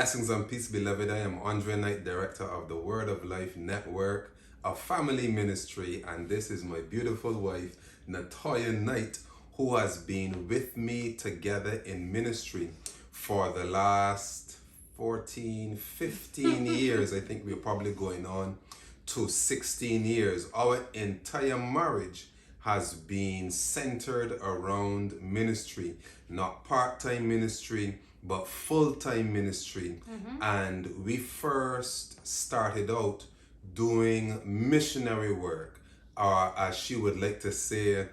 Blessings and peace, beloved. I am Andre Knight, director of the Word of Life Network, a family ministry, and this is my beautiful wife, Natoya Knight, who has been with me together in ministry for the last 14, 15 years. I think we're probably going on to 16 years. Our entire marriage has been centered around ministry, not part-time ministry, but full-time ministry. And we first started out doing missionary work, or as she would like to say,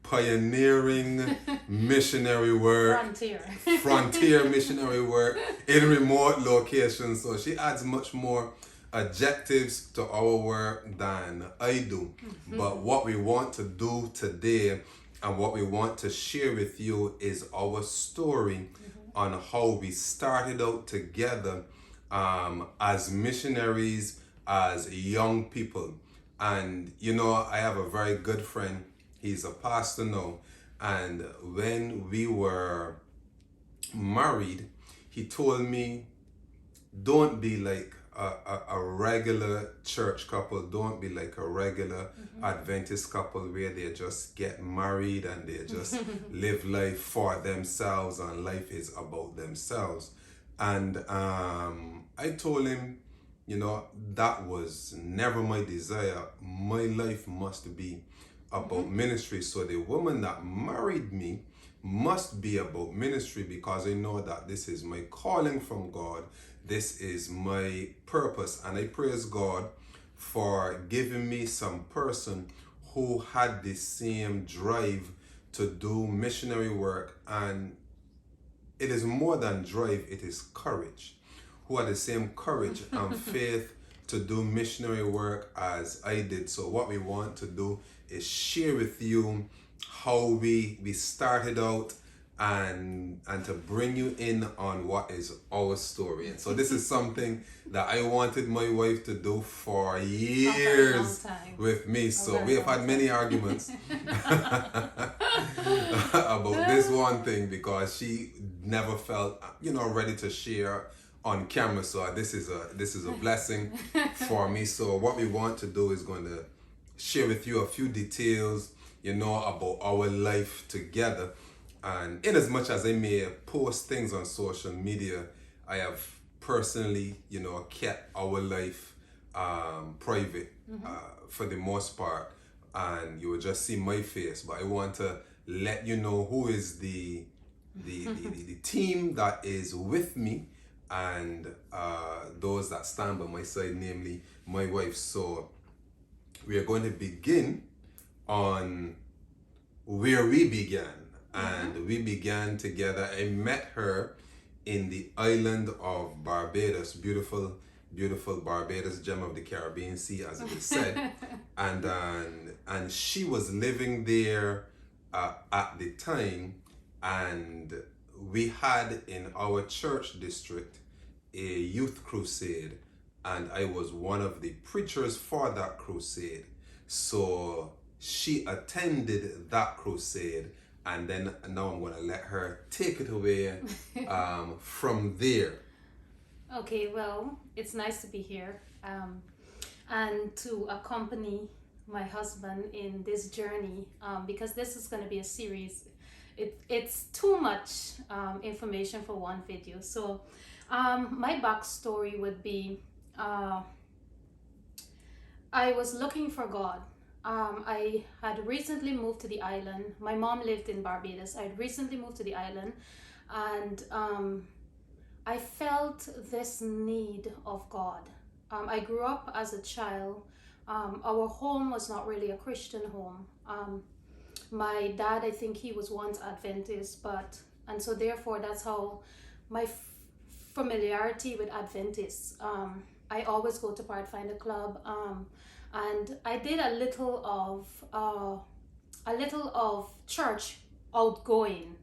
pioneering missionary work, frontier missionary work in remote locations. So she adds much more adjectives to our work than I do. But what we want to do today and what we want to share with you is our story on how we started out together as missionaries, as young people. And you know, I have a very good friend. He's a pastor now. And when we were married, he told me, don't be like a regular church couple. Don't be like a regular Adventist couple where they just get married and they just live life for themselves and life is about themselves. And I told him, you know, that was never my desire. My life must be about ministry. So the woman that married me must be about ministry, because I know that this is my calling from God. This is my purpose, and I praise God for giving me some person who had the same drive to do missionary work. And it is more than drive, it is courage. Who had the same courage and faith to do missionary work as I did. So what we want to do is share with you how we started out, and to bring you in on what is our story. And so this is something that I wanted my wife to do for years with me. So we have had many arguments about this one thing, because she never felt, you know, ready to share on camera. So this is a blessing for me. So what we want to do is going to share with you a few details, you know, about our life together. And in as much as I may post things on social media, I have personally, you know, kept our life private for the most part. And you will just see my face, but I want to let you know who is the team that is with me, and those that stand by my side, namely my wife. So we are going to begin on where we began. And we began together. I met her in the island of Barbados, beautiful Barbados, gem of the Caribbean Sea, as it is said. And she was living there at the time, and we had in our church district a youth crusade, and I was one of the preachers for that crusade. So she attended that crusade, and then now I'm going to let her take it away from there. Okay, well, it's nice to be here and to accompany my husband in this journey, because this is going to be a series. It's too much information for one video. So my backstory would be I was looking for God. I had recently moved to the island. My mom lived in Barbados. I had recently moved to the island, and I felt this need of God. I grew up as a child. Our home was not really a Christian home. My dad, I think he was once Adventist, and so therefore that's how my familiarity with Adventists. I always go to Pathfinder Club. And I did a little of church outgoing,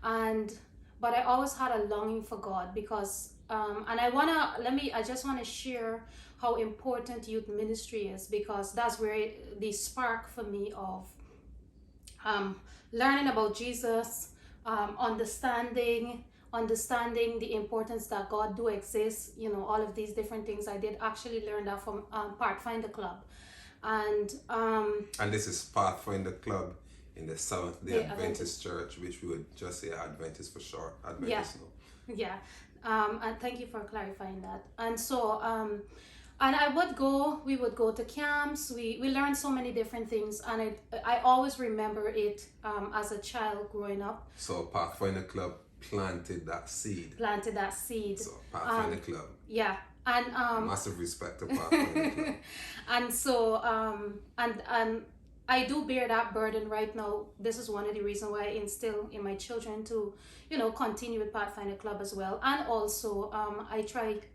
but I always had a longing for God, because and I just want to share how important youth ministry is, because that's where the spark for me of learning about Jesus, understanding understanding the importance that God do exist, all of these different things. I did actually learn that from Pathfinder Club. And And this is Pathfinder Club in the Seventh-day the Adventist Church, which we would just say Adventist for short. Yeah. Adventist, no. Yeah. And thank you for clarifying that. And so, and we would go to camps. We learned so many different things. And I always remember it as a child growing up. So Pathfinder Club planted that seed. So Pathfinder Club. Yeah. And Massive respect to Pathfinder Club. and so and I do bear that burden right now. This is one of the reasons why I instill in my children to, continue with Pathfinder Club as well. And also, I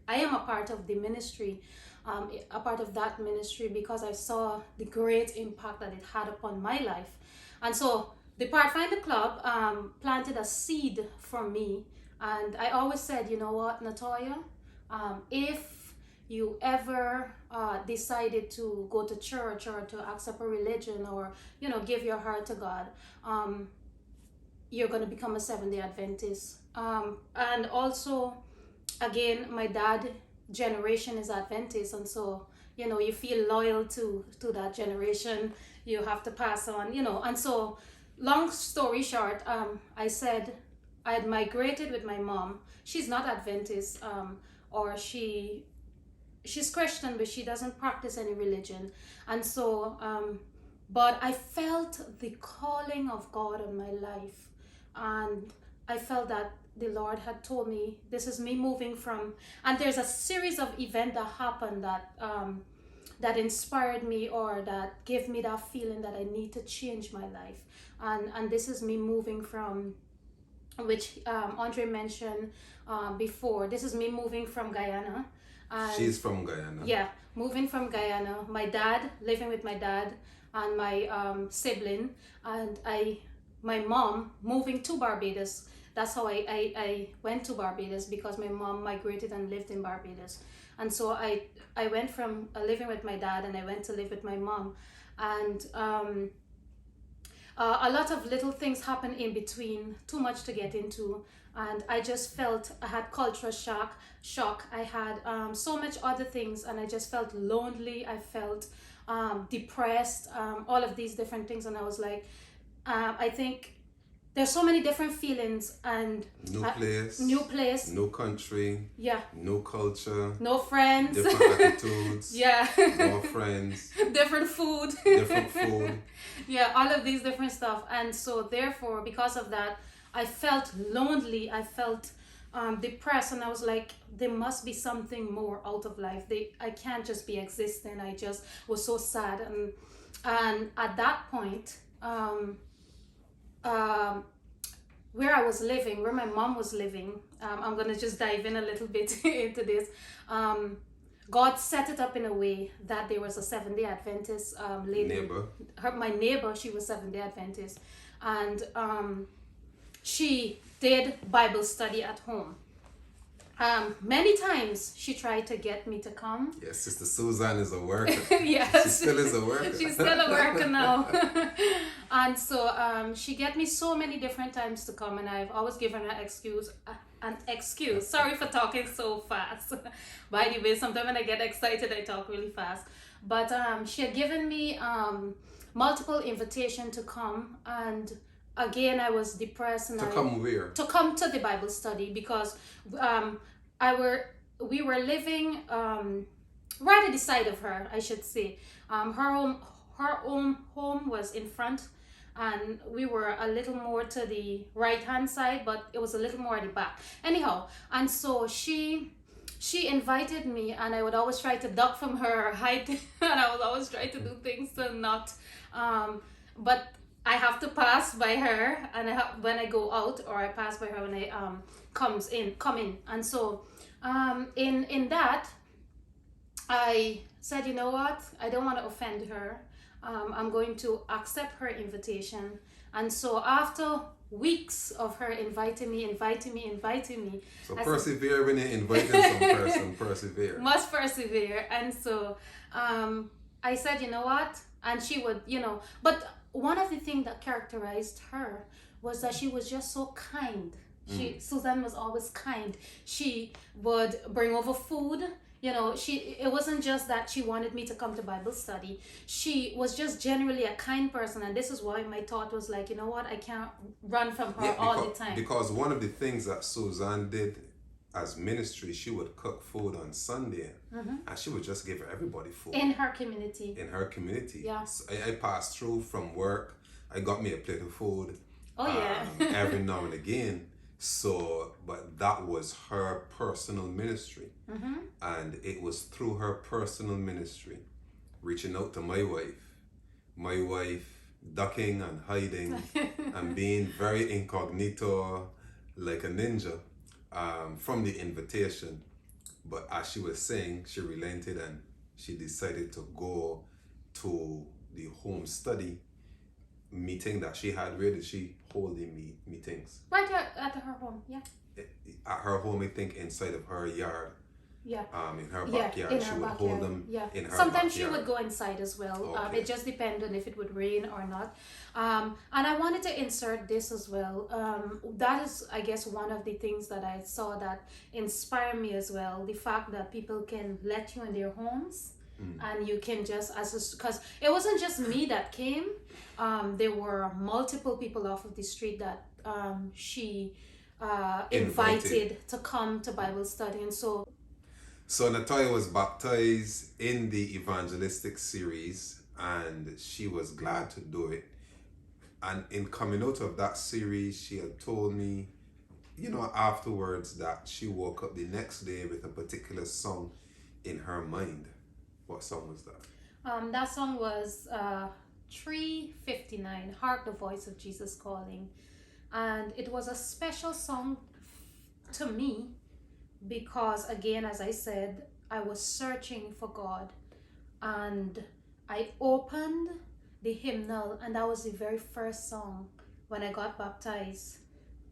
am a part of the ministry, a part of that ministry, because I saw the great impact that it had upon my life. And so the Pathfinder Club planted a seed for me. And I always said, you know what, Natoya, if you ever decided to go to church or to accept a religion or give your heart to God, you're going to become a Seventh-day Adventist. And also, again, my dad generation is Adventist, and so you feel loyal to that generation. You have to pass on, and so long story short, I said I had migrated with my mom. She's not Adventist, or she's Christian, but she doesn't practice any religion. And so, but I felt the calling of God on my life. And I felt that the Lord had told me, this is me moving from, and there's a series of events that happened that inspired me, or that gave me that feeling that I need to change my life. And this is me moving from, which Andre mentioned before, this is me moving from Guyana. She's from Guyana. Yeah, moving from Guyana. My dad, living with my dad and my sibling, and my mom moving to Barbados. That's how I went to Barbados, because my mom migrated and lived in Barbados. And so I went from living with my dad, and I went to live with my mom. And a lot of little things happened in between, too much to get into. And I just felt I had cultural shock. I had so much other things, and I just felt lonely. I felt depressed, all of these different things. And I was like, I think there's so many different feelings, and new place, new country, yeah, new culture, no friends, different attitudes, yeah, no friends, different food, yeah, all of these different stuff. And so therefore, because of that, I felt lonely. I felt depressed, and I was like, there must be something more out of life. I can't just be existing. I just was so sad, and at that point, where I was living, where my mom was living, I'm gonna just dive in a little bit into this. God set it up in a way that there was a Seventh-day Adventist lady. My neighbor, she was Seventh-day Adventist, and she did Bible study at home. Many times she tried to get me to come. Yes, Sister Susan is a worker. Yes. She still is a worker. She's still a worker now. And so she get me so many different times to come, and I've always given her an excuse. Sorry for talking so fast. By the way, sometimes when I get excited, I talk really fast. But she had given me multiple invitations to come, and again, I was depressed. And come where? To come to the Bible study, because we were living right at the side of her, I should say. Her own home was in front, and we were a little more to the right hand side, but it was a little more at the back. Anyhow, and so she invited me, and I would always try to duck from her or hide, and I would always try to do things to not, but I have to pass by her, and when I go out, or I pass by her when I come in. And so in that, I said, you know what, I don't want to offend her. I'm going to accept her invitation. And so after weeks of her inviting me. So persevere when you're inviting some person, persevere. Must persevere. And so I said, you know what? And she would, but one of the things that characterized her was that she was just so kind. Suzanne was always kind. She would bring over food. You know, it wasn't just that she wanted me to come to Bible study. She was just generally a kind person, and this is why my thought was like, you know what, I can't run from her all the time. Because one of the things that Suzanne did as ministry, she would cook food on Sunday, and she would just give everybody food in her community. In her community, yes. So I passed through from work. I got me a plate of food. Oh yeah. Every now and again. So, but that was her personal ministry, and it was through her personal ministry, reaching out to my wife ducking and hiding and being very incognito like a ninja from the invitation. But as she was saying, she relented and she decided to go to the home study meeting that she had. Where did she hold the meetings? Right at her home, yeah. At her home, I think inside of her yard. Yeah. In her backyard. In she her would backyard. hold them in her Sometimes backyard. she would go inside as well. Okay. It just depended on if it would rain or not. And I wanted to insert this as well. That is, I guess, one of the things that I saw that inspired me as well. The fact that people can let you in their homes. And you can just, because it wasn't just me that came. There were multiple people off of the street that she invited to come to Bible study. And so Natoya was baptized in the evangelistic series, and she was glad to do it. And in coming out of that series, she had told me, afterwards, that she woke up the next day with a particular song in her mind. What song was that? That song was 359, Hark the Voice of Jesus Calling. And it was a special song to me because, again, as I said, I was searching for God. And I opened the hymnal, and that was the very first song when I got baptized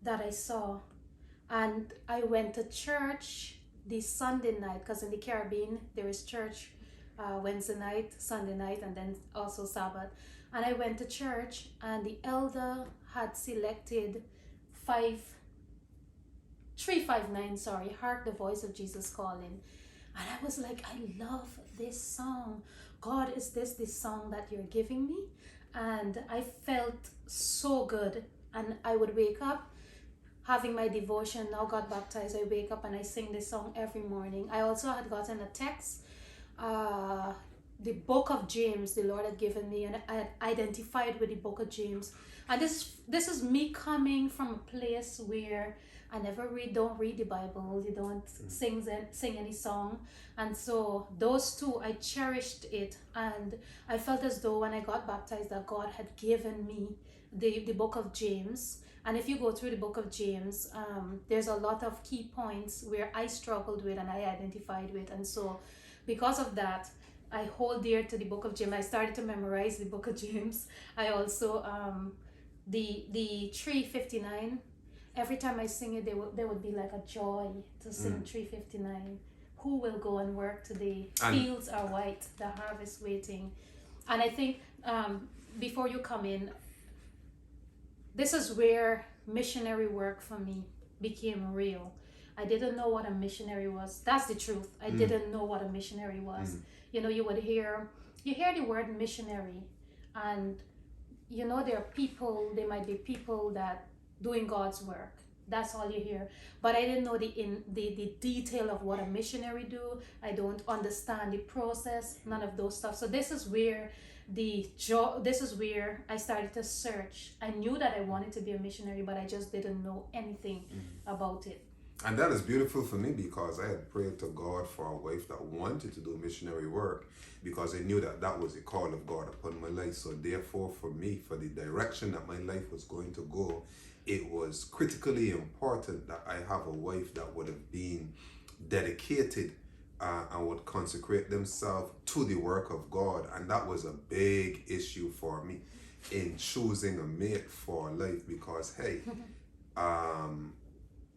that I saw. And I went to church the Sunday night, because in the Caribbean there is church Wednesday night, Sunday night, and then also Sabbath. And I went to church, and the elder had selected 359, Hark the Voice of Jesus Calling. And I was like, I love this song. God, is this the song that you're giving me? And I felt so good. And I would wake up having my devotion. Now got baptized, I wake up and I sing this song every morning. I also had gotten a text, the book of James the Lord had given me, and I had identified with the book of James. And this is me coming from a place where I never don't read the Bible, you don't sing any song. And so those two, I cherished it, and I felt as though when I got baptized that God had given me the book of James. And if you go through the book of James, there's a lot of key points where I struggled with and I identified with. And so because of that, I hold dear to the book of James. I started to memorize the book of James. I also, the 359, every time I sing it, there would be like a joy to sing 359. Who will go and work today? Fields are white, the harvest waiting. And I think before you come in, this is where missionary work for me became real. I didn't know what a missionary was. That's the truth. I didn't know what a missionary was. You would hear the word missionary, and there are people, there might be people that doing God's work. That's all you hear. But I didn't know the detail of what a missionary do. I don't understand the process, none of those stuff. So this is where I started to search. I knew that I wanted to be a missionary, but I just didn't know anything about it. And that is beautiful for me, because I had prayed to God for a wife that wanted to do missionary work, because I knew that was the call of God upon my life. So therefore, for me, for the direction that my life was going to go, it was critically important that I have a wife that would have been dedicated and would consecrate themselves to the work of God. And that was a big issue for me in choosing a mate for life, because hey,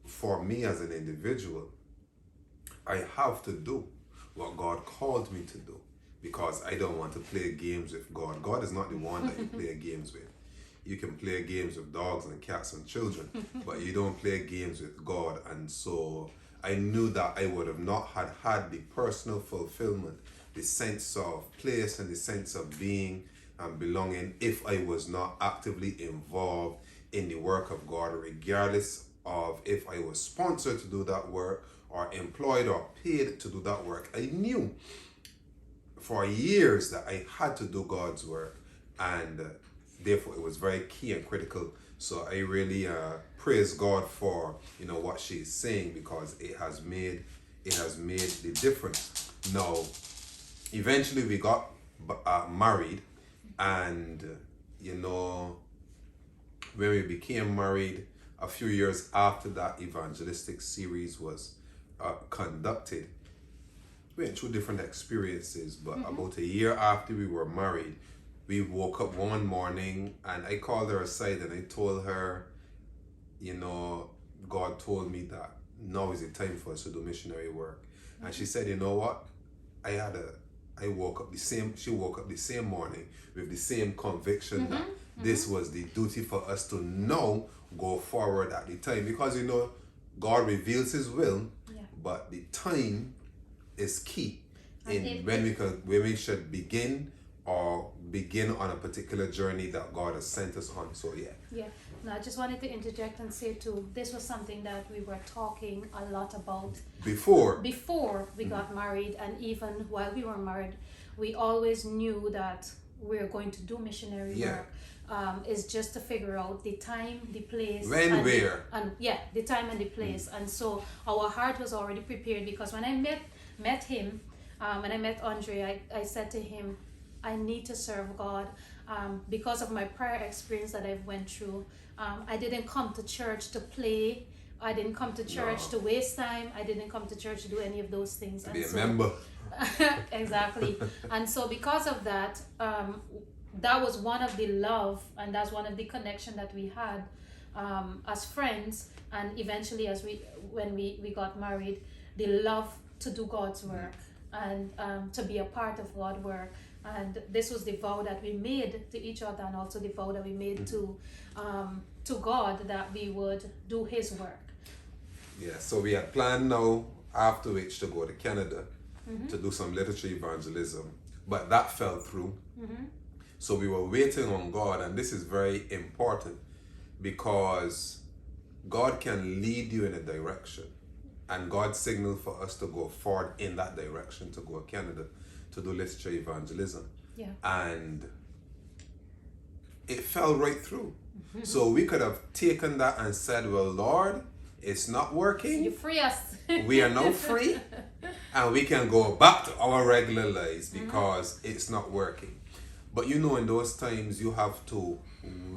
for me as an individual, I have to do what God called me to do, because I don't want to play games with God. God is not the one that you play games with. you can play games with dogs and cats and children, but you don't play games with God. And so I knew that I would have not had the personal fulfillment, the sense of place and the sense of being and belonging if I was not actively involved in the work of God, regardless of if I was sponsored to do that work or employed or paid to do that work. I knew for years that I had to do God's work, and therefore it was very key and critical. So I really praise God for what she's saying, because it has made the difference. Now, eventually we got married, and when we became married, a few years after that evangelistic series was conducted, we went through different experiences, but about a year after we were married, we woke up one morning and I called her aside and I told her, God told me that now is the time for us to do missionary work. And she said, you know what? She woke up the same morning with the same conviction that this was the duty for us to now go forward at the time, because God reveals his will, but the time is key in when we should begin on a particular journey that God has sent us on. So no, I just wanted to interject and say too, this was something that we were talking a lot about before we got married, and even while we were married, we always knew that we're going to do missionary work. Is just to figure out the time, the place, the time and the place. And so our heart was already prepared, because when I met him, when I met Andre, I said to him, I need to serve God, because of my prior experience that I've went through. I didn't come to church to play. I didn't come to church to waste time. I didn't come to church to do any of those things. To be a member. Exactly. And so because of that, that was one of the love, and that's one of the connection that we had as friends, and eventually when we got married, the love to do God's work and to be a part of God's work. And this was the vow that we made to each other, and also the vow that we made to God, that we would do his work. Yeah, so we had planned now after which to go to Canada to do some literature evangelism, but that fell through. So we were waiting on God, and this is very important, because God can lead you in a direction, and God signaled for us to go forward in that direction, to go to Canada to do literature evangelism. And it fell right through. So we could have taken that and said, well, Lord, it's not working. You free us. We are now free, and we can go back to our regular lives because it's not working. But in those times, you have to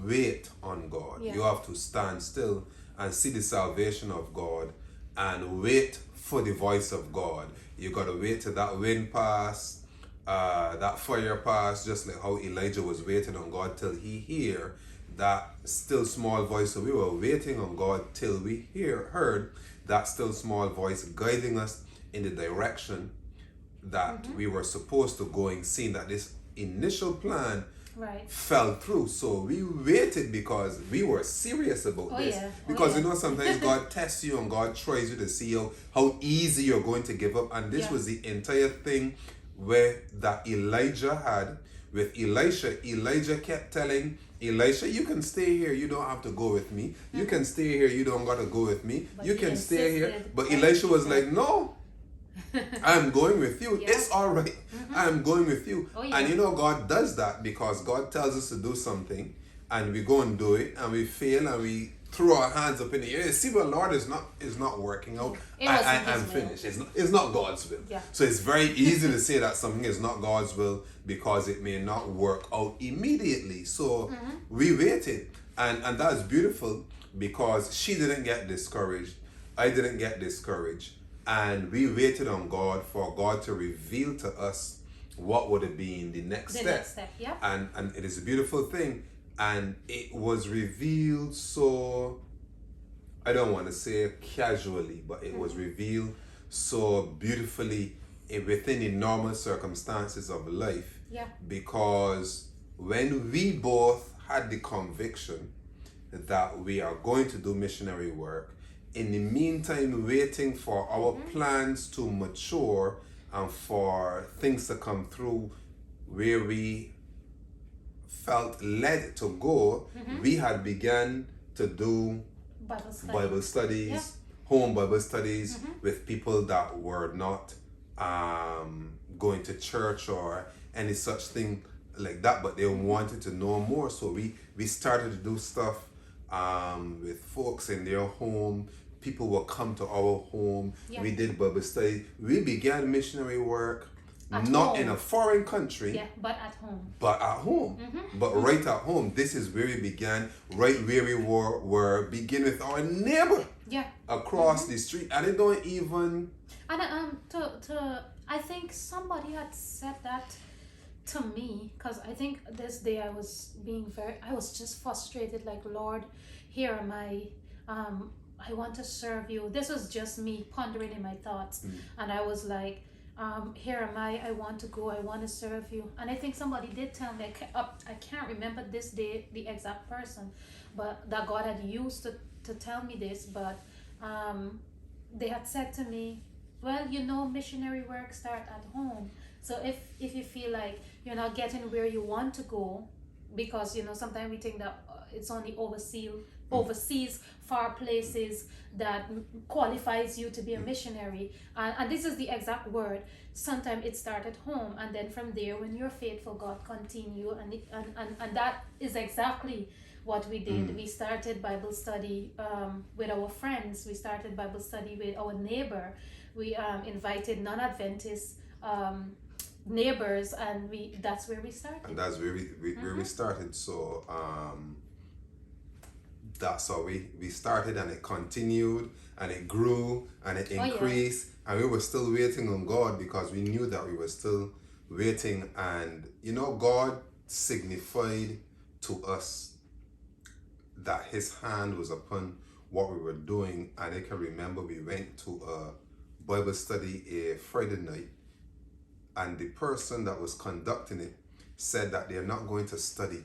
wait on God. You have to stand still and see the salvation of God and wait for the voice of God. You got to wait till that wind pass, that fire pass, just like how Elijah was waiting on God till he hear that still small voice. So we were waiting on God till we heard that still small voice guiding us in the direction that we were supposed to go, and seeing that this initial plan fell through. So we waited because we were serious about this. Because sometimes God tests you and God tries you to see how easy you're going to give up. And this was the entire thing where that Elijah had with Elisha. Elijah kept telling Elisha, you can stay here, you don't have to go with me. You can stay here, you don't got to go with me. But you can stay here. But Elisha was like, no, I'm going with you. It's all right. I'm going with you. And God does that because God tells us to do something, and we go and do it, and we fail, and we throw our hands up in the air. See, but Lord, is not working out. I'm finished. It's not God's will. So it's very easy to say that something is not God's will because it may not work out immediately. So we waited, and that's beautiful, because she didn't get discouraged. I didn't get discouraged. And we waited on God for God to reveal to us what would have been the next step. And it is a beautiful thing. And it was revealed so, I don't want to say casually, but it was revealed so beautifully within the normal circumstances of life. Because when we both had the conviction that we are going to do missionary work. In the meantime, waiting for our plans to mature and for things to come through where we felt led to go, we had begun to do Bible studies, Yeah. home Bible studies with people that were not going to church or any such thing like that, but they wanted to know more. So we started to do stuff with folks in their home. People will come to our home. Yeah. We did Bible study. We began missionary work, At not home. in a foreign country, Yeah, but at home. but at home. But right at home, this is where we began, right where we were begin with our neighbor Yeah. across the street. And they don't even... And I think somebody had said that to me, because I think this day I was just frustrated, like, Lord, here am I want to serve you. This was just me pondering in my thoughts. And I was like, here am I want to go, I want to serve you. And I think somebody did tell me, I can't remember this day, the exact person, but that God had used to tell me this, but they had said to me, well, missionary work start at home. So if you feel like you're not getting where you want to go, because sometimes we think that it's only overseas far places that qualifies you to be a missionary, and this is the exact word. Sometimes it starts at home, and then from there, when you're faithful, God continue, and that is exactly what we did. We started Bible study with our friends. We started Bible study with our neighbor. We invited non-Adventist neighbors, and that's where we started. And that's where we started. So that's how we started, and it continued, and it grew, and it increased. And we were still waiting on God, because we knew that we were still waiting. And God signified to us that his hand was upon what we were doing. And I can remember we went to a Bible study a Friday night, and the person that was conducting it said that they're not going to study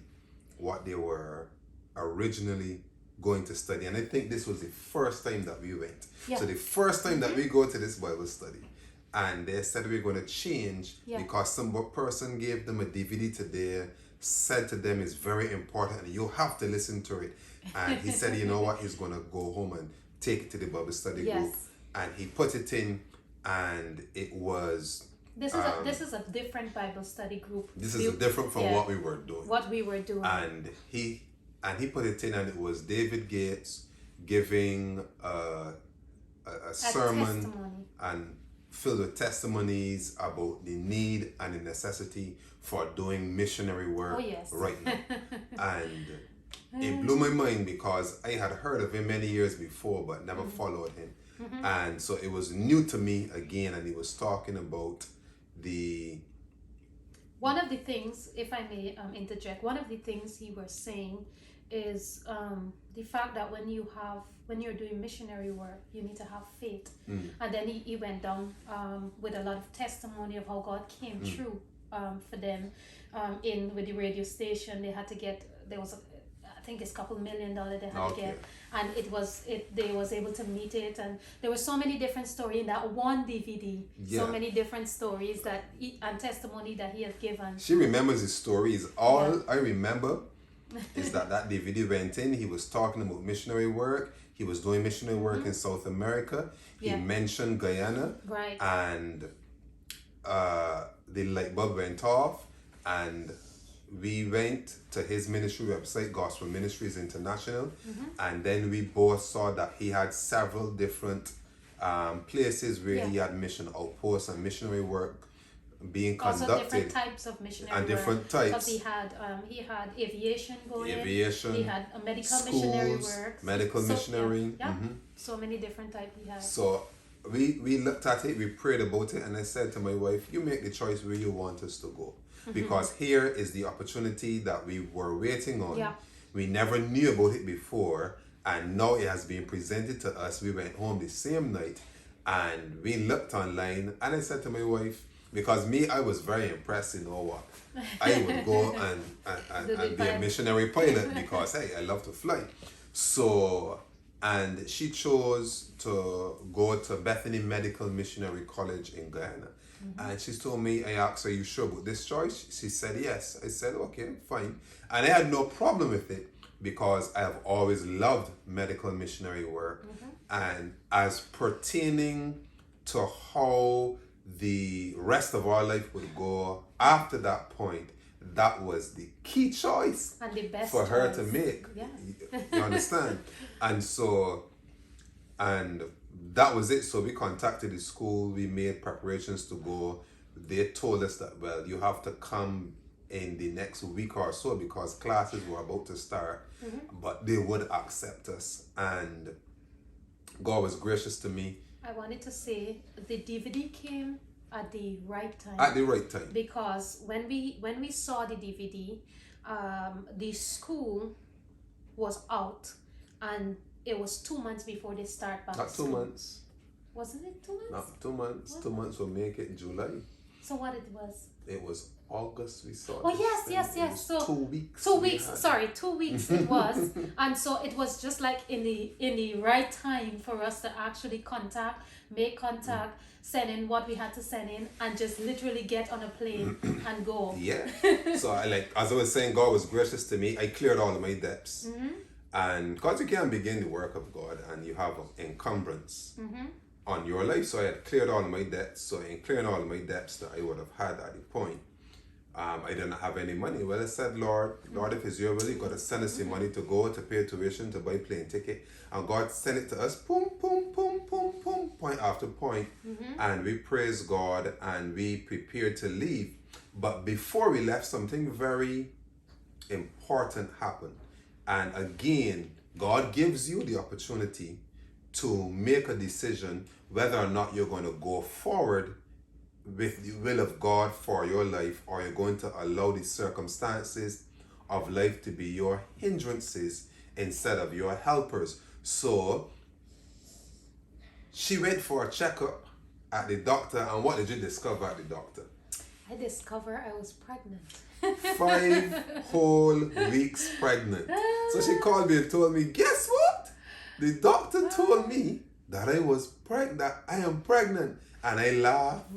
what they were originally going to study. And I think this was the first time that we went. Yeah. So the first time that we go to this Bible study, and they said we're going to change because some person gave them a DVD today, said to them it's very important and you have to listen to it. And he said, you know what, he's going to go home and take it to the Bible study group. And he put it in, and it was... This is a different Bible study group. This is different from what we were doing. What we were doing. And he put it in, and it was David Gates giving a sermon testimony. And filled with testimonies about the need and the necessity for doing missionary work right now. And it blew my mind, because I had heard of him many years before but never followed him. And so it was new to me again, and he was talking about one of the things, if I may interject, one of the things he was saying is the fact that when you're doing missionary work, you need to have faith. And then he went down with a lot of testimony of how God came through for them with the radio station. They had to get, I think it's a couple $1 million they had to get, and they was able to meet it. And there were so many different stories in that one DVD. So many different stories and testimony that he had given. She remembers his stories. All I remember is that DVD went in. He was talking about missionary work. He was doing missionary work in South America. He mentioned Guyana, right? And the light bulb went off, and we went to his ministry website, Gospel Ministries International, and then we both saw that he had several different places where he had mission outposts and missionary work being conducted. Also different types of missionary and different work. types. Because he had aviation going. Aviation. He had a medical schools, missionary work. Medical missionary. So many different types he had. So we looked at it, we prayed about it, and I said to my wife, you make the choice where you want us to go. Because here is the opportunity that we were waiting on. We never knew about it before, and now it has been presented to us. We went home the same night, and we looked online, and I said to my wife, because me, I was very impressed. You know what? I would go and be a missionary pilot because hey, I love to fly. So, and she chose to go to Bethany Medical Missionary College in Guyana. And she told me, I asked her, are you sure about this choice? She said yes. I said, okay, fine. And I had no problem with it because I have always loved medical missionary work. And as pertaining to how the rest of our life would go after that point, that was the key choice and the best for her choice. to make. Yeah. You understand? And so, and that was it. So we contacted the school, we made preparations to go. They told us that, well, you have to come in the next week or so because classes were about to start, but they would accept us. And God was gracious to me. I wanted to say the DVD came at the right time. At the right time. Because when we saw the DVD, the school was out, and it was 2 months before they start back. Not 2 months. Wasn't it 2 months? Not 2 months. 2 months will make it July. So what it was? It was August we saw. Oh yes. So 2 weeks. 2 weeks. Sorry, 2 weeks it was, and so it was just like in the right time for us to actually make contact, send in what we had to send in, and just literally get on a plane and go. Yeah. So as I was saying, God was gracious to me. I cleared all of my debts, and because you can't begin the work of God and you have an encumbrance on your life, so I had cleared all of my debts. So in clearing all of my debts that I would have had at the point, I didn't have any money. Well, I said, Lord, if it's your will, you got to send us the money to go, to pay tuition, to buy plane ticket. And God sent it to us, boom, boom, boom, boom, boom, point after point. And we praised God and we prepared to leave. But before we left, something very important happened. And again, God gives you the opportunity to make a decision whether or not you're going to go forward with the will of God for your life, or you're going to allow the circumstances of life to be your hindrances instead of your helpers. So she went for a checkup at the doctor, and what did you discover at the doctor? I discovered I was pregnant. 5 whole weeks pregnant. So she called me and told me, guess what? The doctor told me that I was pregnant, that I am pregnant. And I laughed,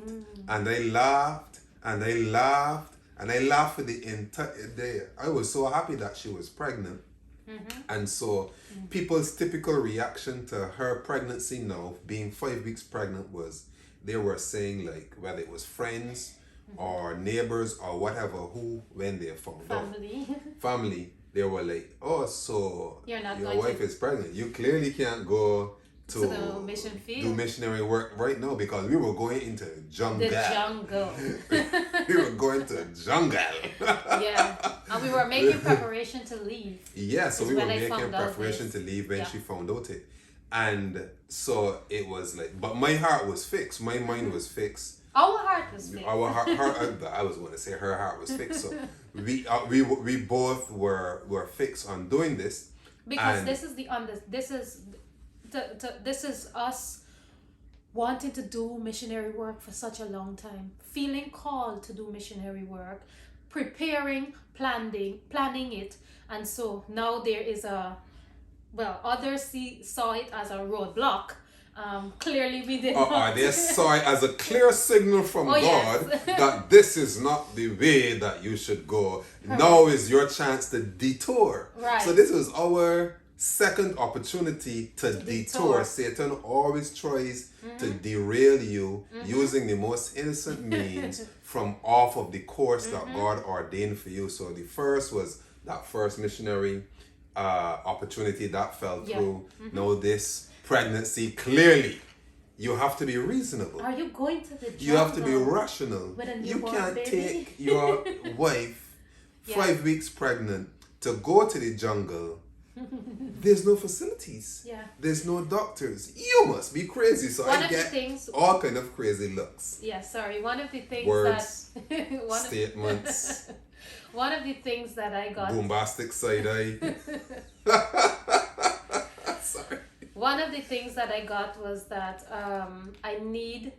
and I laughed, and I laughed, and I laughed for the entire day. I was so happy that she was pregnant. And so people's typical reaction to her pregnancy now, being 5 weeks pregnant, was they were saying, like, whether it was friends or neighbors or whatever, who, when they found family, they were like, oh, so You're not your going wife is pregnant. You clearly can't go to the mission field, do missionary work right now because we were going into jungle. The jungle. We were going to jungle. Yeah, and we were making preparation to leave. Yeah, so we were making preparation this. to leave when she found out it. And so it was like, but my heart was fixed. My mind was fixed. Our heart was fixed. Our heart, I was going to say her heart was fixed. So we both were fixed on doing this. Because this is us wanting to do missionary work for such a long time, feeling called to do missionary work, preparing, planning it, and so now there is others saw it as a roadblock. Clearly we did not. They saw it as a clear signal from God yes. that this is not the way that you should go. Right. Now is your chance to detour. Right. So this was our second opportunity to detour. Satan always tries to derail you using the most innocent means from off of the course that God ordained for you. So the first was that first missionary opportunity that fell through. Now this pregnancy, clearly you have to be reasonable. Are you going to the jungle? You have to be rational. With a You can't baby? take your wife 5 weeks pregnant to go to the jungle. There's no facilities. Yeah. There's no doctors. You must be crazy. So I get all kind of crazy looks. Yeah, sorry. One of the things words, that statements. One of the things that I got. Bombastic side eye. Sorry. One of the things that I got was that I need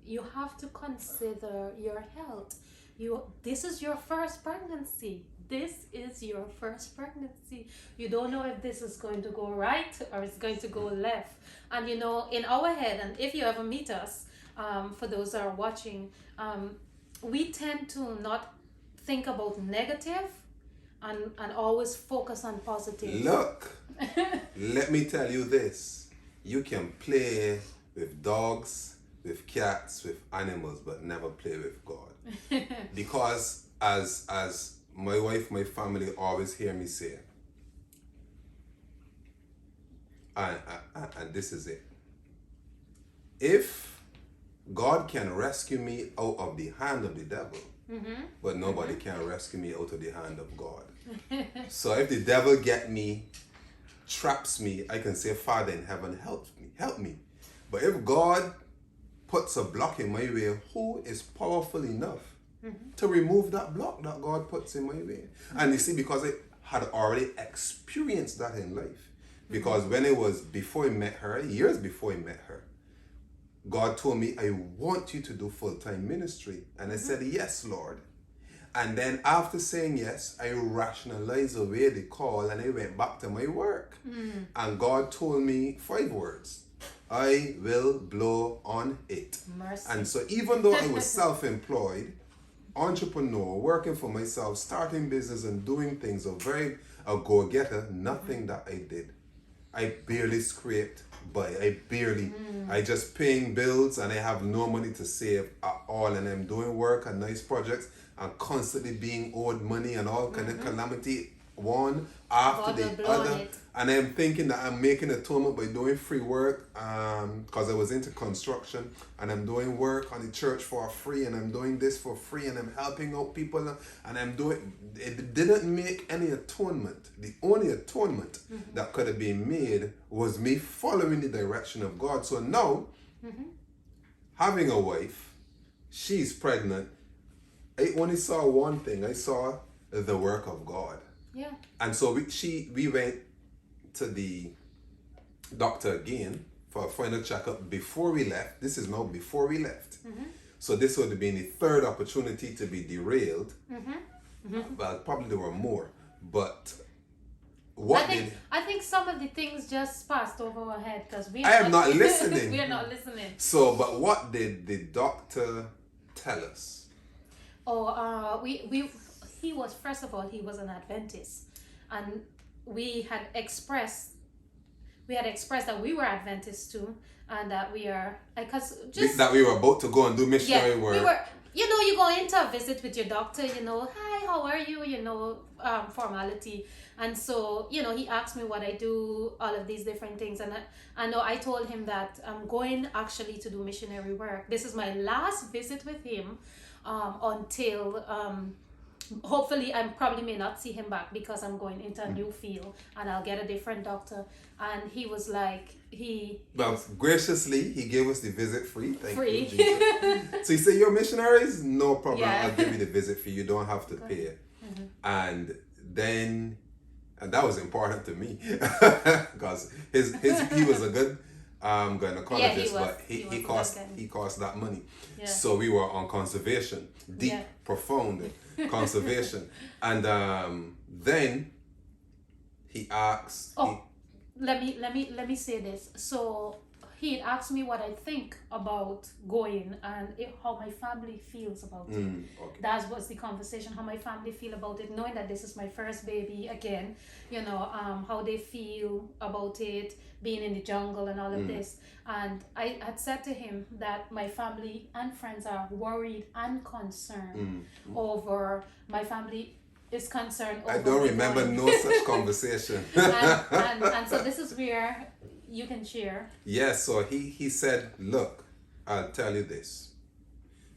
you have to consider your health. This is your first pregnancy. This is your first pregnancy. You don't know if this is going to go right or it's going to go left. And in our head, and if you ever meet us, for those that are watching, we tend to not think about negative and always focus on positive. Look, let me tell you this. You can play with dogs, with cats, with animals, but never play with God. Because as my wife, my family always hear me say, and this is it. If God can rescue me out of the hand of the devil, but nobody can rescue me out of the hand of God. So if the devil get me, traps me, I can say, Father in heaven, help me. But if God puts a block in my way, who is powerful enough to remove that block that God puts in my way? And you see, because I had already experienced that in life. Because when it was before I met her, years before I met her, God told me, I want you to do full-time ministry. And I said, yes, Lord. And then after saying yes, I rationalized away the call and I went back to my work. And God told me 5 words. I will blow on it. Mercy. And so even though I was self-employed, entrepreneur, working for myself, starting business and doing things, a go-getter, nothing that I did. I barely scraped by. I just paying bills and I have no money to save at all. And I'm doing work and nice projects and constantly being owed money and all kind of calamity, one after the other. And I'm thinking that I'm making atonement by doing free work because I was into construction and I'm doing work on the church for free and I'm doing this for free and I'm helping out people and it didn't make any atonement. The only atonement that could have been made was me following the direction of God. So now, having a wife, she's pregnant, I only saw one thing. I saw the work of God. Yeah. And so we went to the doctor again for a final checkup before we left. This is now before we left. So this would have been the 3rd opportunity to be derailed. Well, probably there were more. But I think some of the things just passed over our head because I am not listening. We are not listening. So, but what did the doctor tell us? He was, first of all, he was an Adventist, and we had expressed that we were Adventists too, and that we are, that we were about to go and do missionary work. We were, you go into a visit with your doctor, hi, how are you, formality. And so, he asked me what I do, all of these different things. And I told him that I'm going actually to do missionary work. This is my last visit with him until, hopefully I probably may not see him back because I'm going into a new field and I'll get a different doctor. And he was like, graciously, he gave us the visit free. Thank free. you, Jesus. So he said, you're mismissionaries? No problem. Yeah. I'll give you the visit fee. You don't have to pay. And then, and that was important to me because he was a good gynecologist, but he cost that money. Yeah. So we were on conservation, deep, profound conservation. And then he asked. Let me say this. So he asked me what I think about going and how my family feels about it. Okay. That was the conversation, how my family feel about it, knowing that this is my first baby again, how they feel about it, being in the jungle and all of this. And I had said to him that my family and friends are worried and concerned over, my family is concerned over. I don't remember no such conversation. and so this is where you can share. Yes, so he said, look, I'll tell you this.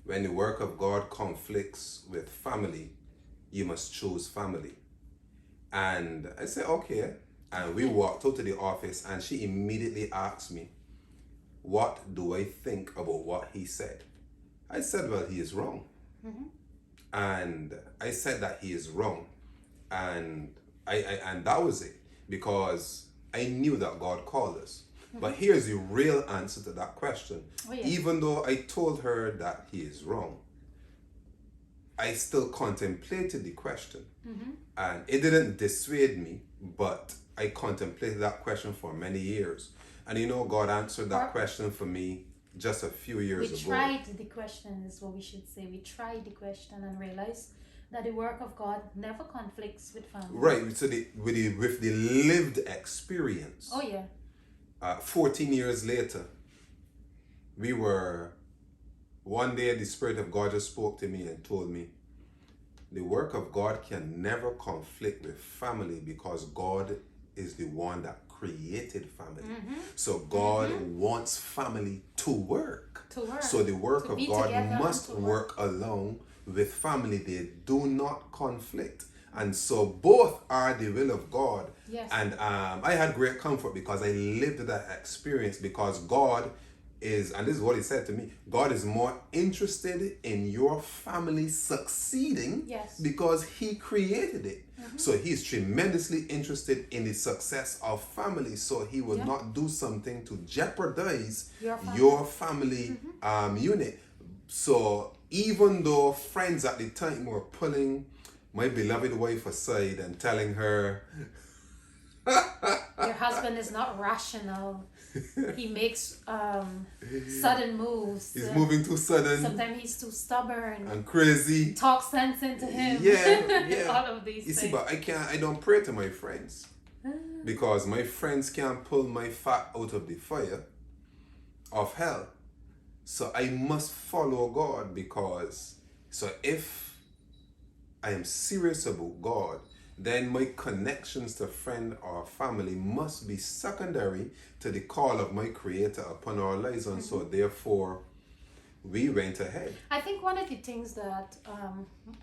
When the work of God conflicts with family, you must choose family. And I said, okay. And we walked out to the office and she immediately asked me, what do I think about what he said? I said, well, he is wrong. And I said that he is wrong. And that was it. Because I knew that God called us. But here's the real answer to that question. Oh, yeah. Even though I told her that he is wrong, I still contemplated the question. And it didn't dissuade me, but I contemplated that question for many years. And you know, God answered that question for me just a few years ago. We tried the question, is what we should say. We tried the question and realized that the work of God never conflicts with family. Right, so with the lived experience. Oh, yeah. 14 years later, one day the Spirit of God just spoke to me and told me, the work of God can never conflict with family because God is the one that created family. So God wants family to work. So the work of God must work along with family. They do not conflict. And so both are the will of God. Yes. And I had great comfort because I lived that experience, because God is, and this is what he said to me, God is more interested in your family succeeding because he created it. So he's tremendously interested in the success of family. So he will not do something to jeopardize your family unit. So even though friends at the time were pulling my beloved wife aside and telling her, your husband is not rational. He makes sudden moves. He's moving too sudden. Sometimes he's too stubborn and crazy. Talk sense into him. Yeah. All of these things. See, but I don't pray to my friends. Because my friends can't pull my fat out of the fire of hell. So I must follow God, because if I am serious about God, then my connections to friend or family must be secondary to the call of my Creator upon our lives. And so therefore, we went ahead. I think one of the things that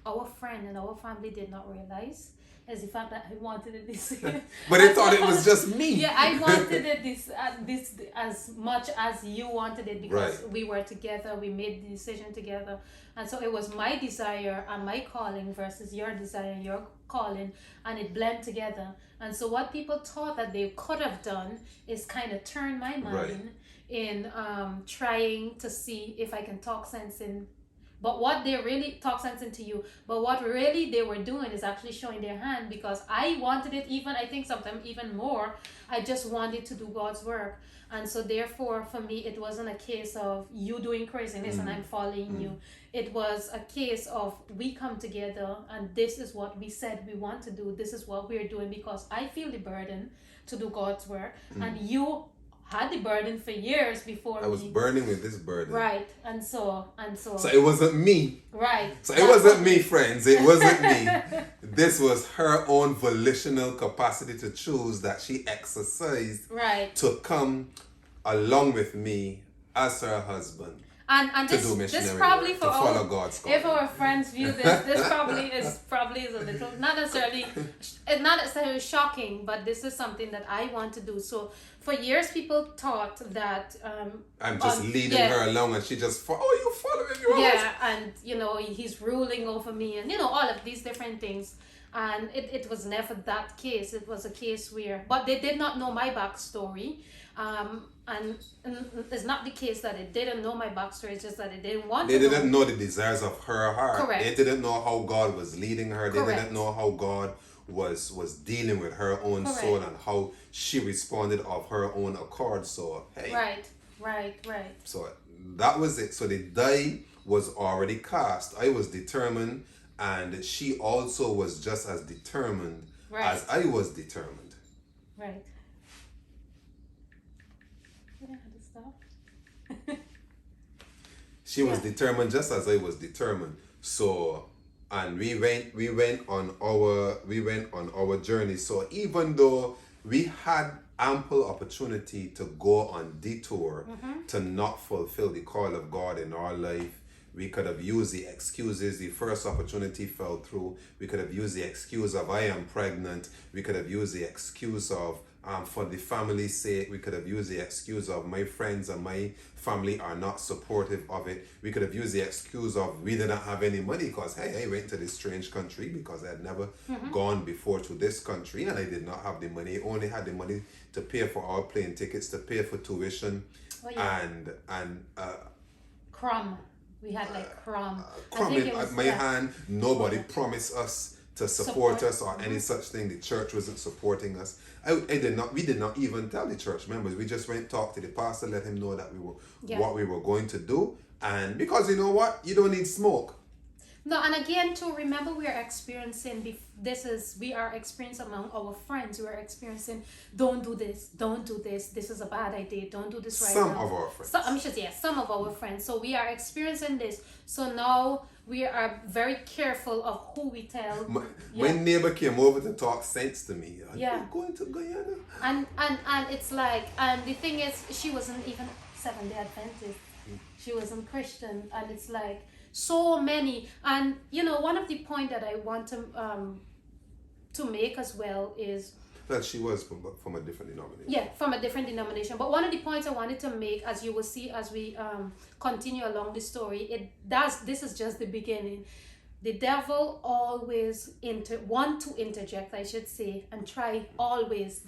our friend and our family did not realize is the fact that I wanted it this year. But they thought it was just me. Yeah, I wanted it this as much as you wanted it, because we were together, we made the decision together. And so it was my desire and my calling versus your desire and your calling, and it blended together. And so what people thought that they could have done is kind of turn my mind in trying to see if I can talk sense in. But what they really talk sense into you, but what really they were doing is actually showing their hand, because I wanted it I think sometimes even more. I just wanted to do God's work. And so therefore, for me, it wasn't a case of you doing craziness and I'm following you. It was a case of we come together and this is what we said we want to do. This is what we're doing because I feel the burden to do God's work. And you had the burden for years before I was burning with this burden. Right. And so So it wasn't me. Right. So it wasn't me, friends. It wasn't me. This was her own volitional capacity to choose that she exercised to come along with me as her husband. And this probably for follow God's call. If our friends view this probably is a little not necessarily shocking, but this is something that I want to do. So for years people thought that I'm just leading her along and she just you following your husband. And he's ruling over me and all of these different things. And it was never that case. It was a case but they did not know my backstory. And it's not the case that they didn't know my backstory, it's just that they didn't want to know. They didn't know the desires of her heart. Correct. They didn't know how God was leading her. They didn't know how God was dealing with her own soul and how she responded of her own accord. So, hey. Right. So, that was it. So, the die was already cast. I was determined, and she also was just as determined as I was determined. Right. I had to stop. She was determined just as I was determined. So, and we went on our journey. So even though we had ample opportunity to go on detour to not fulfill the call of God in our life, We could have used the excuses. The first opportunity fell through. We could have used the excuse of I am pregnant. We could have used the excuse of for the family's sake. We could have used the excuse of my friends and my family are not supportive of it. We could have used the excuse of we didn't have any money because hey, I went to this strange country because I had never gone before to this country and I did not have the money. I only had the money to pay for our plane tickets, to pay for tuition, and crumb. We had like crumb. Crumb in my hand. Nobody promised us to support us or any such thing. The church wasn't supporting us. We did not even tell the church members. We just went talk to the pastor, let him know that we were what we were going to do. And because you know what? You don't need smoke. No, and again, to remember, we are experiencing we are experiencing among our friends. We are experiencing, don't do this, this is a bad idea, don't do this right now. Some of our friends. Some of our friends. So we are experiencing this. So now we are very careful of who we tell. My neighbor came over to talk sense to me. Are you going to Guyana? And it's like, and the thing is, she wasn't even Seventh-day Adventist. She wasn't Christian, and it's like, so many. And one of the point that I want to make as well is that she was from a different denomination. Yeah, from a different denomination. But one of the points I wanted to make, as you will see as we continue along the story, this is just the beginning. The devil always want to interject, I should say, and try always.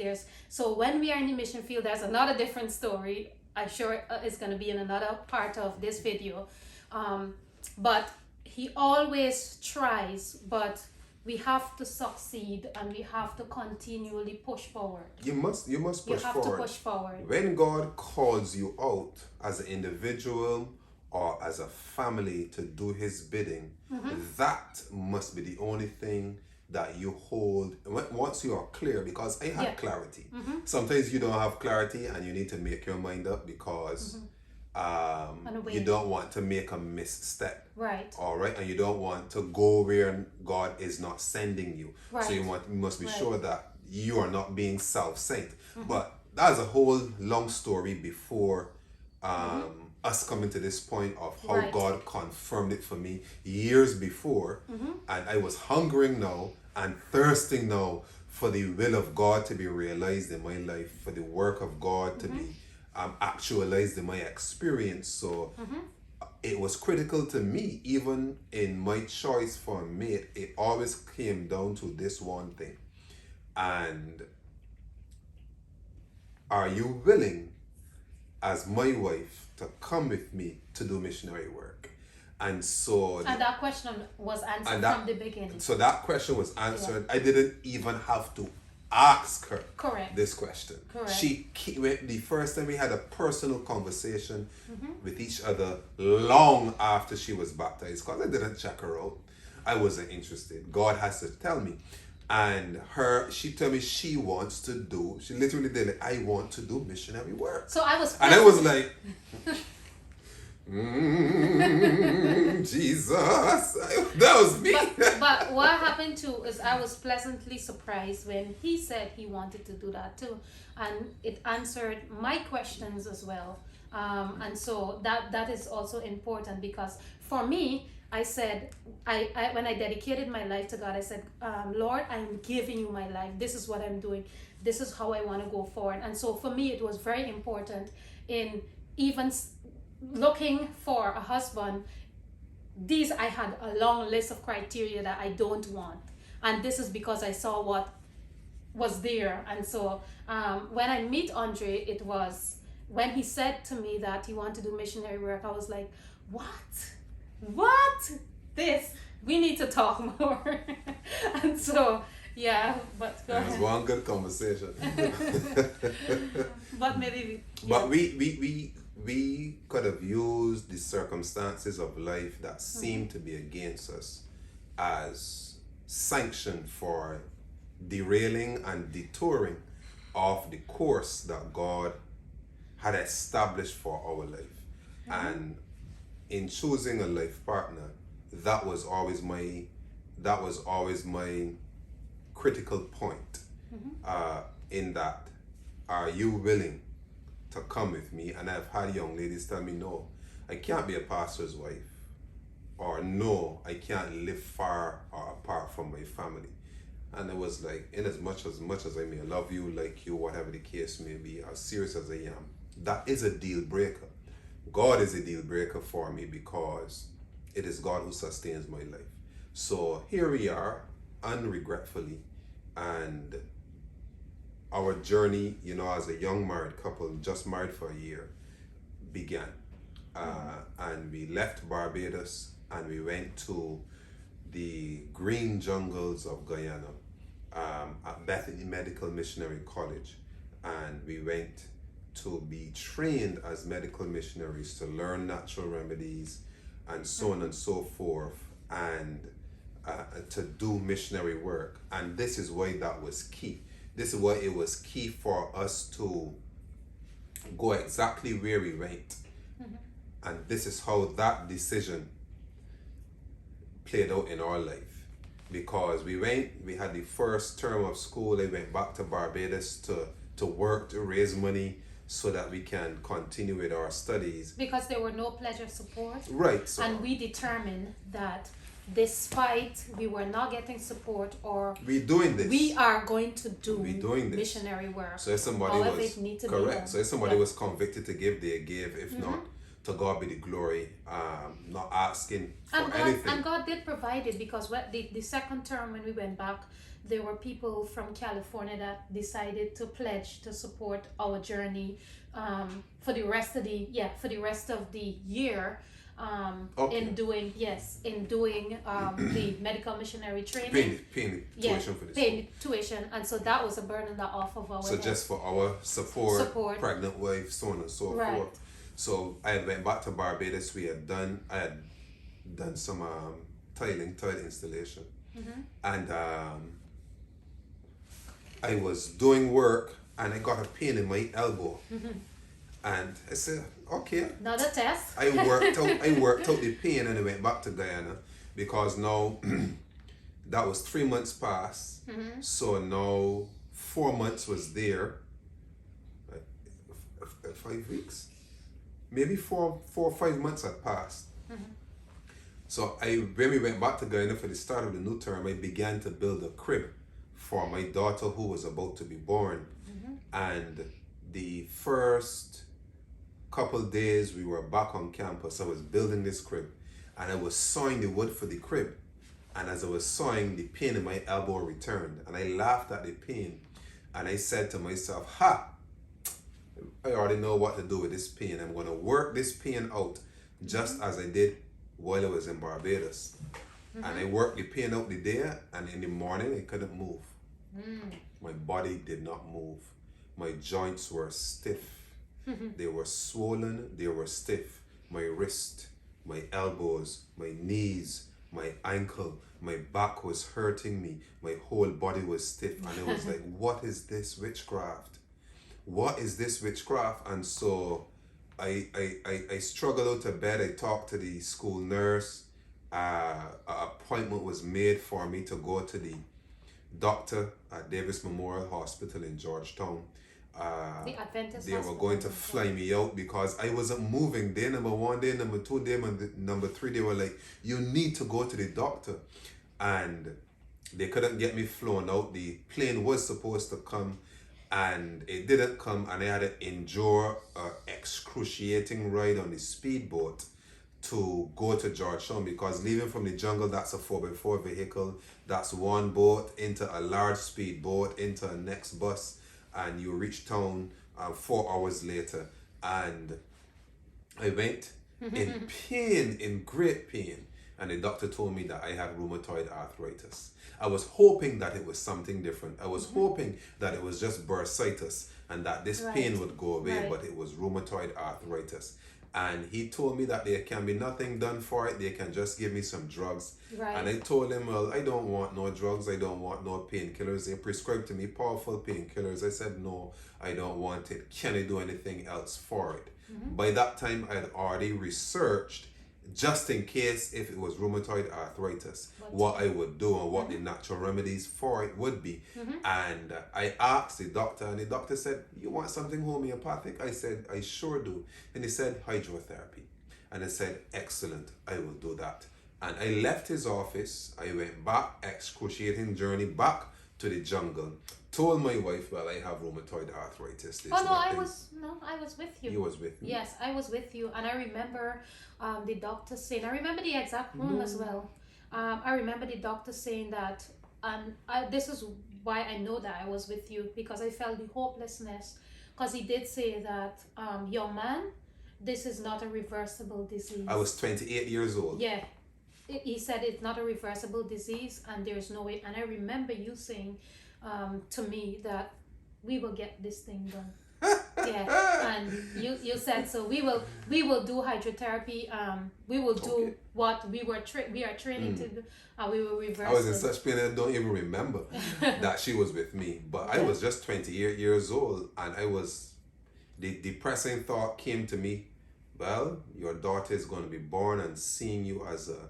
So when we are in the mission field, there's another different story. I'm sure it's going to be in another part of this video. But he always tries, but we have to succeed and we have to continually push forward. You must push forward. You have to push forward. When God calls you out as an individual or as a family to do his bidding, that must be the only thing that you hold once you are clear, because I had clarity. Sometimes you don't have clarity and you need to make your mind up because you don't want to make a misstep. Right. All right. And you don't want to go where God is not sending you. Right. So you must be sure that you are not being self-centered. But that's a whole long story before us coming to this point of how God confirmed it for me years before. And I was hungering now and thirsting now for the will of God to be realized in my life, for the work of God to be actualized in my experience. So it was critical to me, even in my choice for a mate. It always came down to this one thing. And are you willing, as my wife, to come with me to do missionary work? And so that question was answered from the beginning. So that question was answered. I didn't even have to ask her this question. Correct. The first time we had a personal conversation with each other long after she was baptized, because I didn't check her out. I wasn't interested. God has to tell me. And she told me she literally did it. I want to do missionary work. So I was like, Jesus, that was me. But what happened too is I was pleasantly surprised when he said he wanted to do that too, and it answered my questions as well. And so that is also important, because for me, I said, I when I dedicated my life to God, I said, Lord, I'm giving you my life. This is what I'm doing. This is how I want to go forward. And so for me, it was very important in even looking for a husband. I had a long list of criteria that I don't want. And this is because I saw what was there. And so when I meet Andre, it was when he said to me that he wanted to do missionary work, I was like, what? We need to talk more. And so, but go ahead. It was one good conversation. But maybe... But we could have used the circumstances of life that seemed to be against us as sanction for derailing and detouring of the course that God had established for our life. And in choosing a life partner, that was always my critical point. In that, are you willing to come with me? And I've had young ladies tell me, no, I can't be a pastor's wife. or no, I can't live far or apart from my family. And it was like, in much as I may love you, like you, whatever the case may be, as serious as I am, that is a deal breaker. God is a deal breaker for me because it is God who sustains my life. So here we are, unregretfully, and our journey, as a young married couple, just married for a year, began. And we left Barbados and we went to the green jungles of Guyana, at Bethany Medical Missionary College, and we went to be trained as medical missionaries to learn natural remedies and so on and so forth, and to do missionary work. And this is why that was key. This is why it was key for us to go exactly where we went. And this is how that decision played out in our life. Because we had the first term of school, I went back to Barbados to work, to raise money so that we can continue with our studies. Because there were no pledge of support. Right. So, and we determined that despite we were not getting support or we doing this, we are going to do doing this missionary work. So if somebody however was it need to correct, be so if somebody was convicted to give, they give. If not, to God be the glory. Not asking for anything. And God did provide it, because the second term when we went back, there were people from California that decided to pledge to support our journey for the rest of the year. In doing the medical missionary training, paying tuition for this. Paying tuition, and so that was a burden that off of our head. Just for our support, pregnant wife, so on and so forth. So I went back to Barbados. I had done some tile installation, and I was doing work, and I got a pain in my elbow. And I said, okay. Another test. I worked out the pain, and I went back to Guyana, because now that was 3 months past. So now 4 months was there. 5 weeks, maybe 4 or 5 months had passed. So when we went back to Guyana for the start of the new term, I began to build a crib for my daughter who was about to be born. And the first couple days we were back on campus, I was building this crib, and I was sawing the wood for the crib. And as I was sawing, the pain in my elbow returned, and I laughed at the pain, and I said to myself, I already know what to do with this pain. I'm going to work this pain out just as I did while I was in Barbados. And I worked the pain out the day, and in the morning I couldn't move. My body did not move. My joints were stiff. They were swollen, they were stiff. My wrist, my elbows, my knees, my ankle, my back was hurting me. My whole body was stiff, and I was like, what is this witchcraft? What is this witchcraft? And so I struggled out of bed. I talked to the school nurse. An appointment was made for me to go to the doctor at Davis Memorial Hospital in Georgetown. The Adventist they were going to fly me out because I wasn't moving. Day number 1, day number 2, day number 3, they were like, you need to go to the doctor. And they couldn't get me flown out. The plane was supposed to come, and it didn't come, and I had to endure an excruciating ride on the speedboat to go to Georgetown, because leaving from the jungle, that's a 4x4 vehicle, that's one boat into a large speedboat into a next bus, and you reach town 4 hours later. And I went in pain, in great pain, and the doctor told me that I had rheumatoid arthritis. I was hoping that it was something different. I was hoping that it was just bursitis and that this pain would go away, but it was rheumatoid arthritis. And he told me that there can be nothing done for it. They can just give me some drugs. And I told him, well, I don't want no drugs. I don't want no painkillers. They prescribed to me powerful painkillers. I said, no, I don't want it. Can I do anything else for it? By that time, I had already researched, just in case if it was rheumatoid arthritis, what I would do and what the natural remedies for it would be. And I asked the doctor, and the doctor said, you want something homeopathic? I said, I sure do. And he said, hydrotherapy. And I said, excellent, I will do that. And I left his office. I went back, excruciating journey back to the jungle. Told my wife, well, I have rheumatoid arthritis. Oh no, I was with you. You was with me? Yes, I was with you, and I remember the doctor saying. I remember the exact room as well. I remember the doctor saying that, and this is why I know that I was with you, because I felt the hopelessness. Because he did say that, young man, this is not a reversible disease. I was 28 years old. Yeah, he said it's not a reversible disease, and there's no way. And I remember you saying to me that we will get this thing done. Yeah, and you said so. We will do hydrotherapy. We will do what we are training to do, and we will reverse. I was in such pain I don't even remember that she was with me. But I was just 28 years old, and the depressing thought came to me. Well, your daughter is going to be born and seeing you as a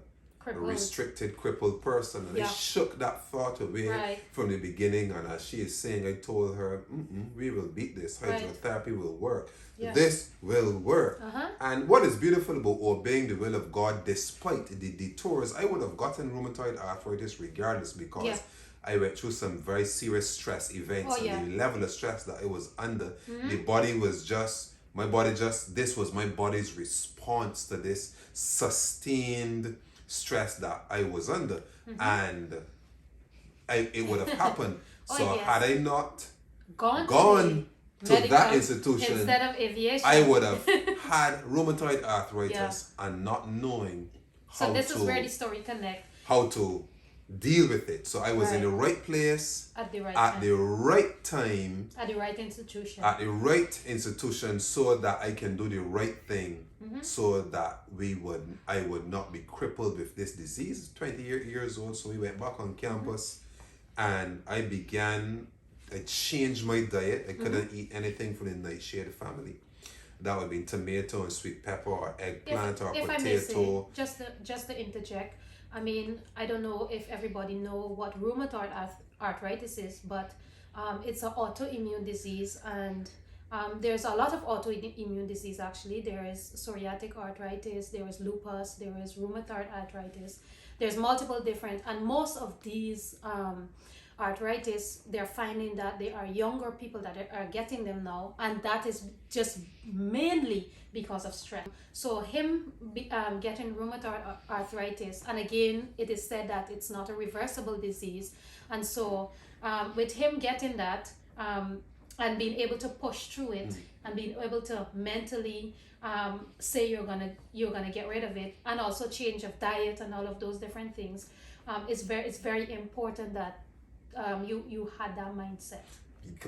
restricted, crippled person. And I shook that thought away from the beginning. And as she is saying, I told her, we will beat this. Hydrotherapy will work. Yeah. This will work. And what is beautiful about obeying the will of God, despite the detours, I would have gotten rheumatoid arthritis regardless, because I went through some very serious stress events. And the level of stress that I was under, the body was just, this was my body's response to this sustained stress that I was under. And it would have happened. Had I not gone to that institution instead of aviation, I would have had rheumatoid arthritis and not knowing how so this is where the story connect. How to deal with it. So I was in the right place at the right time at the right institution so that I can do the right thing, so that I would not be crippled with this disease. 20 years old. So we went back on campus, and I changed my diet. I couldn't eat anything from the nightshade family. That would be tomato and sweet pepper, or eggplant, or potato. I may say, just to interject, I mean, I don't know if everybody know what rheumatoid arthritis is, but it's an autoimmune disease, and there's a lot of autoimmune disease actually. There is psoriatic arthritis, there is lupus, there is rheumatoid arthritis. There's multiple different, and most of these arthritis, they're finding that they are younger people that are getting them now, and that is just mainly because of stress. So him getting rheumatoid arthritis, and again it is said that it's not a reversible disease, and so with him getting that and being able to push through it, and being able to mentally say you're gonna get rid of it, and also change of diet and all of those different things, it's very important that you had that mindset,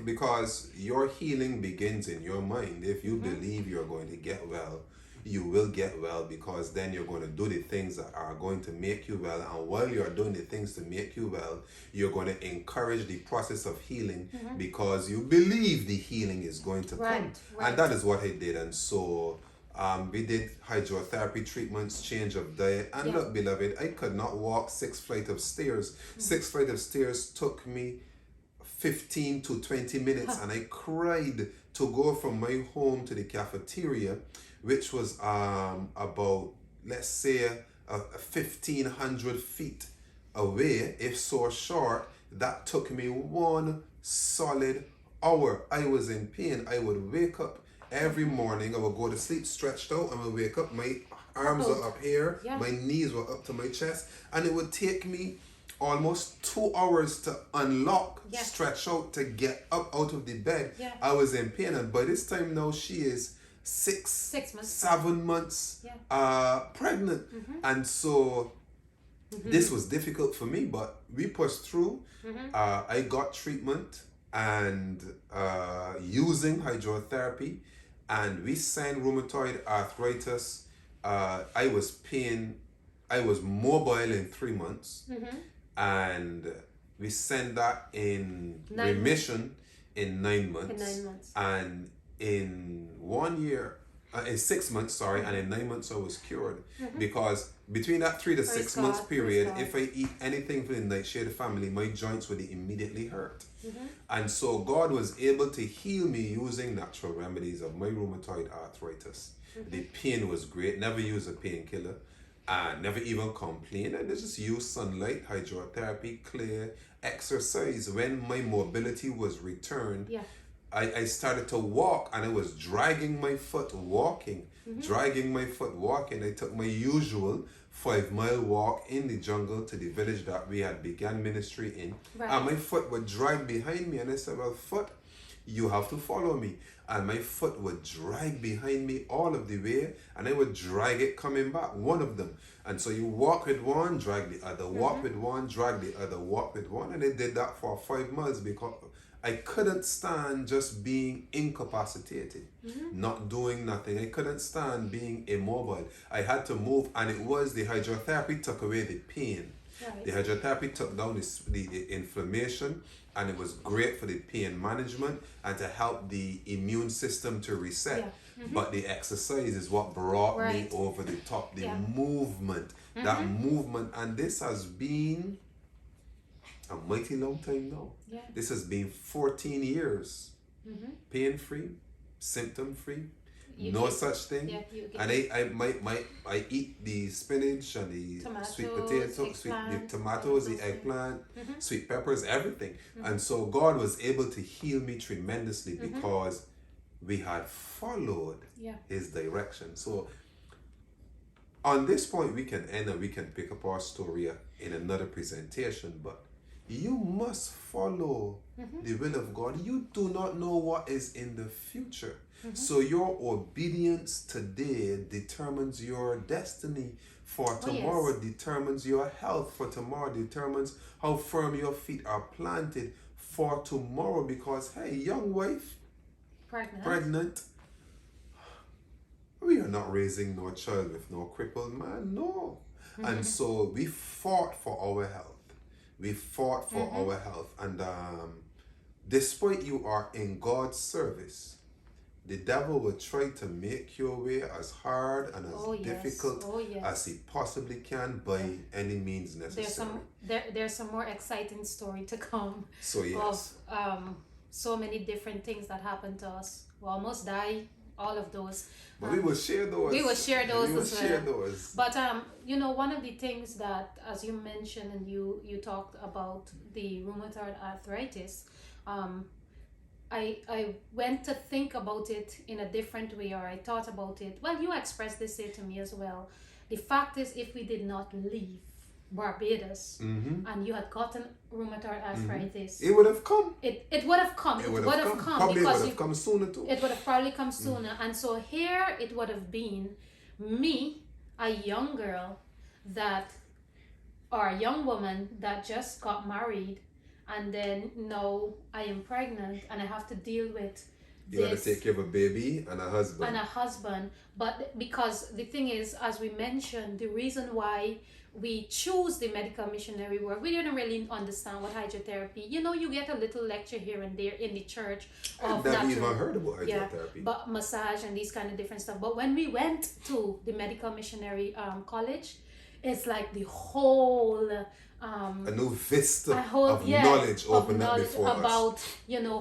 because your healing begins in your mind. If you believe you're going to get well, you will get well, because then you're going to do the things that are going to make you well, and while you're doing the things to make you well, you're going to encourage the process of healing, because you believe the healing is going to come. And that is what I did. And so we did hydrotherapy treatments, change of diet, and look, beloved, I could not walk 6 flights of stairs. 6 flights of stairs took me 15 to 20 minutes, and I cried to go from my home to the cafeteria, which was about, let's say, 1,500 feet away. If so short, that took me 1 solid hour. I was in pain. I would wake up every morning. I would go to sleep stretched out, and I would wake up, my arms were up here, my knees were up to my chest, and it would take me almost 2 hours to unlock, stretch out, to get up out of the bed. I was in pain, and by this time now she is 7 months pregnant. And so this was difficult for me, but we pushed through. I got treatment and using hydrotherapy, and we signed rheumatoid arthritis. I was mobile in 3 months, and we sent that in remission in 9 months. And in 1 year, in 6 months, and in 9 months I was cured. Because between that 3 to 6 months period, if I eat anything from the nightshade family, my joints would immediately hurt. And so God was able to heal me using natural remedies of my rheumatoid arthritis. The pain was great. Never use a painkiller. and never even complain. And they just use sunlight, hydrotherapy, clear exercise. When my mobility was returned, Yeah. I started to walk, and I was dragging my foot walking, dragging my foot walking. I took my usual 5 mile walk in the jungle to the village that we had began ministry in. Right. And my foot would drag behind me, and I said, well, foot, you have to follow me. And my foot would drag behind me all of the way, and I would drag it coming back, one of them. And so you walk with one, drag the other, walk with one, drag the other, walk with one. And I did that for 5 months because I couldn't stand just being incapacitated, not doing nothing. I couldn't stand being immobile. I had to move, and it was the hydrotherapy took away the pain. Right. The hydrotherapy took down the inflammation, and it was great for the pain management and to help the immune system to reset. Yeah. But the exercise is what brought me Right. over the top. The Yeah. movement, that movement, and this has been a mighty long time now. Yeah. This has been 14 years, pain-free, symptom-free, You no get- such thing. Yeah, you get- And I eat the spinach and the Tomatoes, sweet potatoes, the eggplant, tomatoes, the all of those eggplant, sweet peppers, everything. And so God was able to heal me tremendously because we had followed Yeah. His direction. So on this point, we can end and we can pick up our story in another presentation, but you must follow the will of God. You do not know what is in the future. So your obedience today determines your destiny for tomorrow, yes. determines your health for tomorrow, determines how firm your feet are planted for tomorrow. Because, hey, young wife, pregnant, we are not raising no child with no crippled man, no. And so we fought for our health. We fought for our health. And despite you are in God's service, the devil will try to make your way as hard and as difficult as he possibly can by any means necessary. There's some more exciting story to come. So yes. Of so many different things that happened to us. We almost died, all of those. But we will share those. We will share those We will as share well. those. But one of the things that, as you mentioned, and you talked about the rheumatoid arthritis, I went to think about it in a different way, or I thought about it. Well, you expressed this to me as well. The fact is, if we did not leave Barbados and you had gotten rheumatoid arthritis, it would have come. It would have come. It would have come. Probably because would have come sooner too. it would have probably come sooner. And so here it would have been me, a young girl or a young woman that just got married, and then now I am pregnant and I have to deal with You got to take care of a baby and a husband. But because the thing is, as we mentioned, the reason why we choose the medical missionary work, we didn't really understand what hydrotherapy. You get a little lecture here and there in the church of I've never even heard about hydrotherapy. but massage and these kind of different stuff. But when we went to the medical missionary college, it's like the whole a new vista of yeah, knowledge opened up before about us.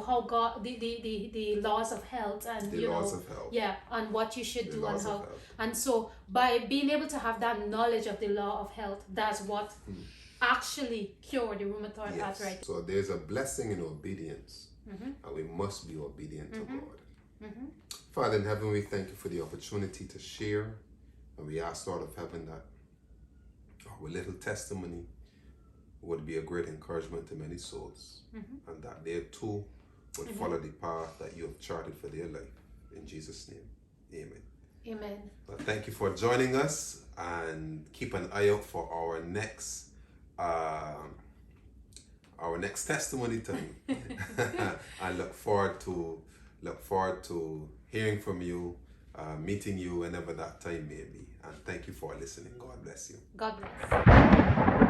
How God the laws of health and The laws of health. Yeah, and what you should The do and laws of how. health. And so by being able to have that knowledge of the law of health, that's what actually cured the rheumatoid arthritis. So there's a blessing in obedience, and we must be obedient to God. Father in heaven, we thank you for the opportunity to share, and we ask, Lord of heaven, that our little testimony would be a great encouragement to many souls, and that they too would follow the path that you have charted for their life. In Jesus' name, amen. Amen. Well, thank you for joining us, and keep an eye out for our next testimony time. I look forward to hearing from you, meeting you whenever that time may be. And thank you for listening. God bless you. God bless.